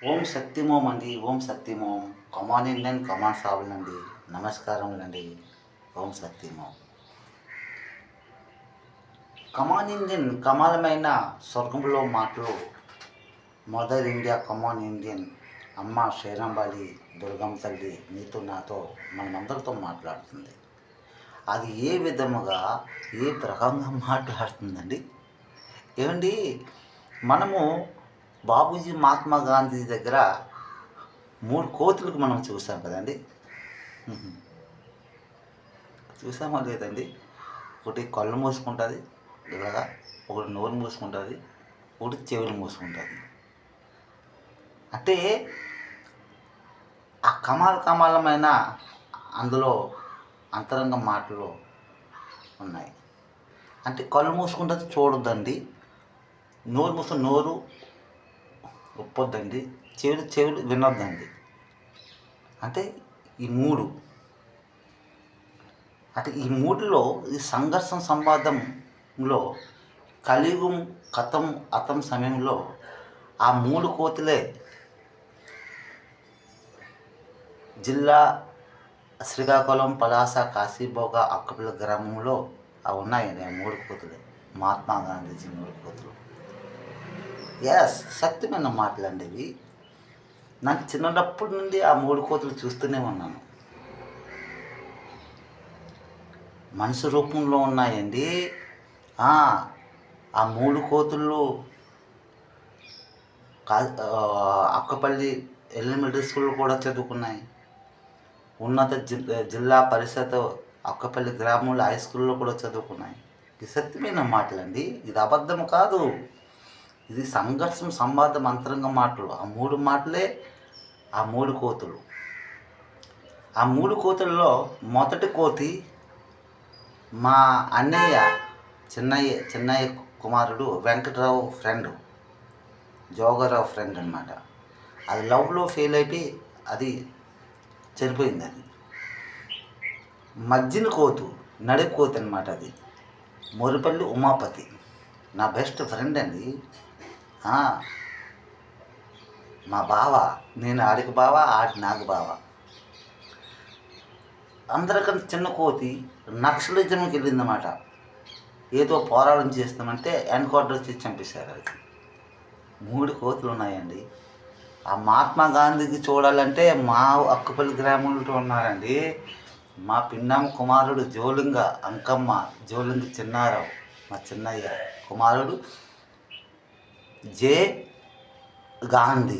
ఓం శక్తిమోం అండి. ఓం శక్తిమోం. కమాన్ ఇండియన్ కమాన్ సాగులండి. నమస్కారములండి. ఓం శక్తిమోం. కమాన్ ఇండియన్ కమాలమైన స్వర్గంలో మాటలు. మదర్ ఇండియా కమాన్ ఇండియన్ అమ్మ శేరంబాలి దుర్గమ్మ తల్లి నీతో నాతో మనమందరితో మాట్లాడుతుంది. అది ఏ విధముగా ఏ రకంగా మాట్లాడుతుందండి. ఏమండి, మనము బాబూజీ మహాత్మా గాంధీ దగ్గర 3 కోతులకు మనం చూసాం కదండి. చూసామా లేదండి? ఒకటి కళ్ళు మూసుకుంటుంది ఇలాగా, ఒకటి నోరు మూసుకుంటుంది, ఒకటి చెవులు మూసుకుంటుంది. అంటే ఆ కమాలమైన అందులో అంతరంగ మాటలు ఉన్నాయి. అంటే కళ్ళు మూసుకుంటుంది చూడొద్దండి, నోరు మూసుకుని నోరు ఒప్పొద్దండి, చెవులు వినొద్దండి. అంటే ఈ 3 అంటే ఈ 3లో ఈ సంఘర్షణ సంవాదంలో కలియుగం అతం సమయంలో ఆ 3 కోతులే జిల్లా శ్రీకాకుళం, పలాస, కాశీబోగ, అక్కపల్లి గ్రామంలో అవి ఉన్నాయండి. ఆ 3 కోతులే మహాత్మా గాంధీజీ 3 కోతులు. సత్యమైన మాటలండి ఇవి. నాకు చిన్నప్పటి నుండి ఆ 3 కోతులు చూస్తూనే ఉన్నాను. మనిషి రూపంలో ఉన్నాయండి. ఆ 3 కోతులు అక్కపల్లి ఎలిమెంటరీ స్కూల్ కూడా చదువుకున్నాయి. ఉన్నత జిల్లా పరిషత్ అక్కపల్లి గ్రామంలో హై స్కూల్లో కూడా చదువుకున్నాయి. ఇది సత్యమైన మాటలండి, ఇది అబద్ధం కాదు. ఇది సంఘర్షణ సంవాదం అంతరంగ మాటలు. ఆ 3 మాటలే ఆ 3 కోతులు. ఆ 3 కోతుల్లో మొదటి కోతి మా అన్నయ్య చిన్నయ్య కుమారుడు వెంకటరావు ఫ్రెండ్, జోగారావు ఫ్రెండ్ అనమాట. అది లవ్లో ఫెయిల్ అయిపోయి అది చనిపోయింది. అది మధ్యన కోతు, నడిపి కోతి అనమాట. అది మొరిపల్లి ఉమాపతి, నా బెస్ట్ ఫ్రెండ్ అండి. మా బావ, నేను ఆడికి బావ, ఆడి నాకు బావ. అందరికన్నా చిన్న కోతి నక్సలిజంకి వెళ్ళిందన్నమాట. ఏదో పోరాటం చేస్తామంటే ఎన్కౌంటర్ చేసి చంపేశారు. అది 3 కోతులు ఉన్నాయండి. ఆ మహాత్మా గాంధీకి చూడాలంటే మా అక్కపల్లి గ్రామంలో ఉన్నారండి. మా పిన్నమ్మ కుమారుడు జోలింగ అంకమ్మ, జోలింగ చిన్నారావు, మా చిన్నయ్య కుమారుడు జే గాంధీ.